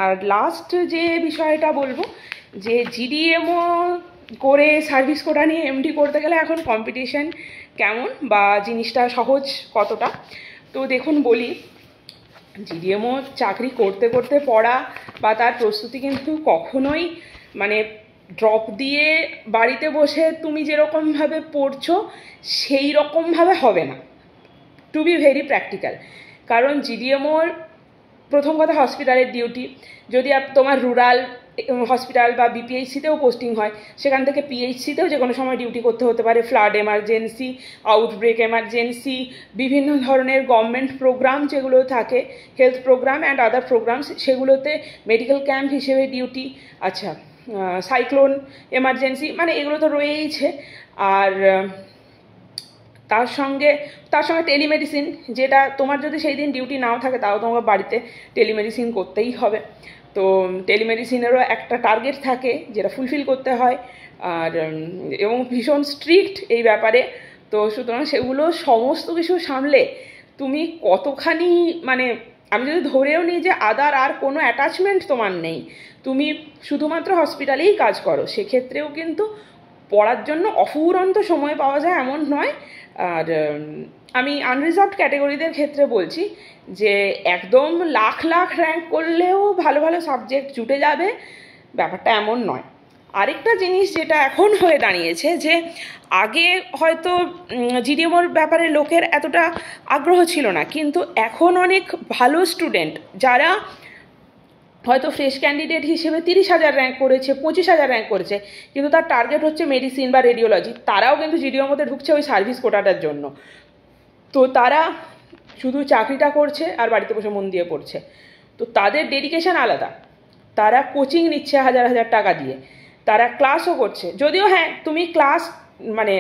আর লাস্ট যে বিষয়টা বলবো যে জিডিএমও করে সার্ভিস কোটা নিয়ে এমডি করতে গেলে এখন কম্পিটিশন কেমন বা জিনিসটা সহজ কতটা। তো দেখুন বলি, জিডিএমও চাকরি করতে করতে পড়া বা তার প্রস্তুতি কিন্তু কখনোই মানে ড্রপ দিয়ে বাড়িতে বসে তুমি যেরকমভাবে পড়ছো সেই রকমভাবে হবে না, টু বি ভেরি প্র্যাকটিক্যাল। কারণ জিডিএমওর প্রথম কথা হসপিটালের ডিউটি, যদি তোমার রুরাল হসপিটাল বা বিপিএইচসিতেও পোস্টিং হয়, সেখান থেকে পিএইচসিতেও যে কোনো সময় ডিউটি করতে হতে পারে, ফ্লাড এমার্জেন্সি, আউটব্রেক এমার্জেন্সি, বিভিন্ন ধরনের গভর্নমেন্ট প্রোগ্রাম যেগুলো থাকে, health programme and other programmes, সেগুলোতে মেডিকেল ক্যাম্প হিসেবে ডিউটি। আচ্ছা, সাইক্লোন এমার্জেন্সি, মানে এগুলো তো রয়েইছে। আর তার সঙ্গে টেলিমেডিসিন, যেটা তোমার যদি সেই দিন ডিউটি নাও থাকে তাও তোমার বাড়িতে টেলিমেডিসিন করতেই হবে। তো টেলিমেডিসিনেরও একটা টার্গেট থাকে যেটা ফুলফিল করতে হয়, আর এবং ভীষণ স্ট্রিক্ট এই ব্যাপারে। তো সুতরাং সেগুলো সমস্ত কিছু সামলে তুমি কতখানি, মানে আমি যদি ধরেও নিই যে আর কোনো অ্যাটাচমেন্ট তোমার নেই, তুমি শুধুমাত্র হসপিটালেই কাজ করো, সেক্ষেত্রেও কিন্তু পড়ার জন্য অফুরন্ত সময় পাওয়া যায় এমন নয়। আর আমি আনরিজার্ভড ক্যাটেগরিদের ক্ষেত্রে বলছি যে একদম লাখ লাখ র্যাঙ্ক করলেও ভালো ভালো সাবজেক্ট জুটে যাবে, ব্যাপারটা এমন নয়। আরেকটা জিনিস যেটা এখন হয়ে দাঁড়িয়েছে, যে আগে হয়তো জিডিএমওর ব্যাপারে লোকের এতটা আগ্রহ ছিল না, কিন্তু এখন অনেক ভালো স্টুডেন্ট যারা হয়তো ফ্রেশ ক্যান্ডিডেট হিসেবে 30,000 র্যাঙ্ক করেছে, 25,000 র্যাঙ্ক করেছে, কিন্তু তার টার্গেট হচ্ছে মেডিসিন বা রেডিওলজি, তারাও কিন্তু জিডিওর মধ্যে ঢুকছে ওই সার্ভিস কোটাটার জন্য। তো তারা শুধু চাকরিটা করছে আর বাড়িতে বসে মন দিয়ে পড়ছে, তো তাদের ডেডিকেশন আলাদা। তারা কোচিং নিচ্ছে হাজার হাজার টাকা দিয়ে, তারা ক্লাসও করছে, যদিও হ্যাঁ তুমি ক্লাস মানে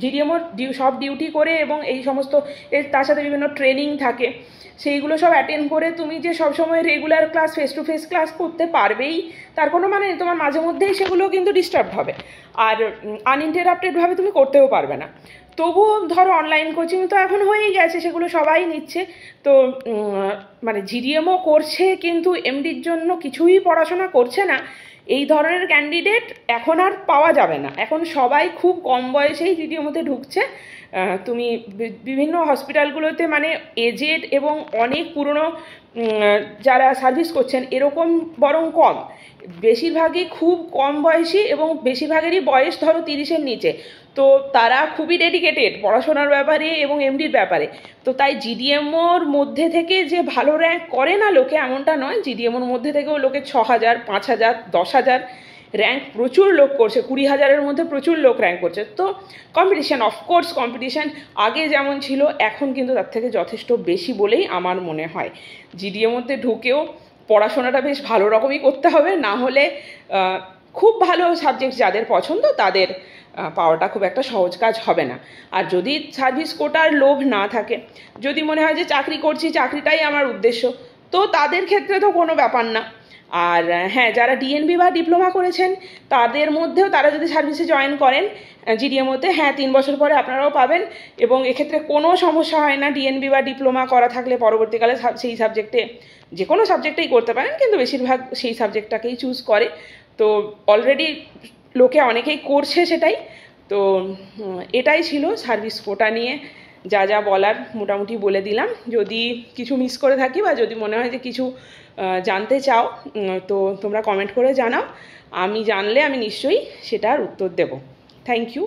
জিডিএমওর সব ডিউটি করে এবং এই সমস্ত তার সাথে বিভিন্ন ট্রেনিং থাকে, সেইগুলো সব অ্যাটেন্ড করে তুমি যে সবসময় regular class face to face class করতে পারবেই তার কোনো মানে নেই, তোমার মাঝে মধ্যেই সেগুলো কিন্তু ডিস্টার্ব হবে, আর আনইন্টারাপ্টেডভাবে তুমি করতেও পারবে না। তবুও ধরো অনলাইন কোচিং তো এখন হয়েই গেছে, সেগুলো সবাই নিচ্ছে। তো মানে জিডিএমও করছে কিন্তু এমডির জন্য কিছুই পড়াশোনা করছে না, এই ধরনের ক্যান্ডিডেট এখন আর পাওয়া যাবে না। এখন সবাই খুব কম বয়সেই জিডিএমওতে ঢুকছে। তুমি বিভিন্ন হসপিটালগুলোতে মানে এজেড এবং অনেক পুরনো যারা সার্ভিস করছেন এরকম বরং কম, বেশিরভাগই খুব কম বয়সী এবং বেশিরভাগেরই বয়স ধরো 30-এর নিচে। তো তারা খুবই ডেডিকেটেড পড়াশোনার ব্যাপারে এবং এমডির ব্যাপারে। তো তাই জিডিএমওর মধ্যে থেকে যে ভালো র্যাঙ্ক করে না লোকে এমনটা নয়, জিডিএমওর মধ্যে থেকেও লোকে 6,000, 5,000, 10,000 র্যাঙ্ক প্রচুর লোক করছে, 20,000-এর মধ্যে প্রচুর লোক র্যাঙ্ক করছে। তো কম্পিটিশান, অফকোর্স কম্পিটিশান আগে যেমন ছিল এখন কিন্তু তার থেকে যথেষ্ট বেশি বলেই আমার মনে হয়। জিডিএমওতে ঢুকেও পড়াশোনাটা বেশ ভালো রকমই করতে হবে, না হলে খুব ভালো সাবজেক্ট যাদের পছন্দ তাদের পাওয়াটা খুব একটা সহজ কাজ হবে না। আর যদি সার্ভিস কোটার লোভ না থাকে, যদি মনে হয় যে চাকরি করছি চাকরিটাই আমার উদ্দেশ্য, তো তাদের ক্ষেত্রে তো কোনো ব্যাপার না। আর হ্যাঁ, যারা ডিএনবি বা ডিপ্লোমা করেছেন তাদের মধ্যেও তারা যদি সার্ভিসে জয়েন করেন জিডিএমওতে, হ্যাঁ 3 বছর পরে আপনারাও পাবেন, এবং এক্ষেত্রে কোনো সমস্যা হয় না। ডিএনবি বা ডিপ্লোমা করা থাকলে পরবর্তীকালে সেই সাবজেক্টে যে কোনো সাবজেক্টেই করতে পারেন, কিন্তু বেশিরভাগ সেই সাবজেক্টটাকেই চুজ করে। তো অলরেডি লোকে অনেকেই করছে সেটাই। তো এটাই ছিল সার্ভিস কোটা নিয়ে যা যা বলার, মোটামুটি বলে দিলাম। যদি কিছু মিস করে থাকি বা যদি মনে হয় যে কিছু জানতে চাও তো তোমরা কমেন্ট করে জানাও, আমি জানলে আমি নিশ্চয়ই সেটার উত্তর দেব। Thank you.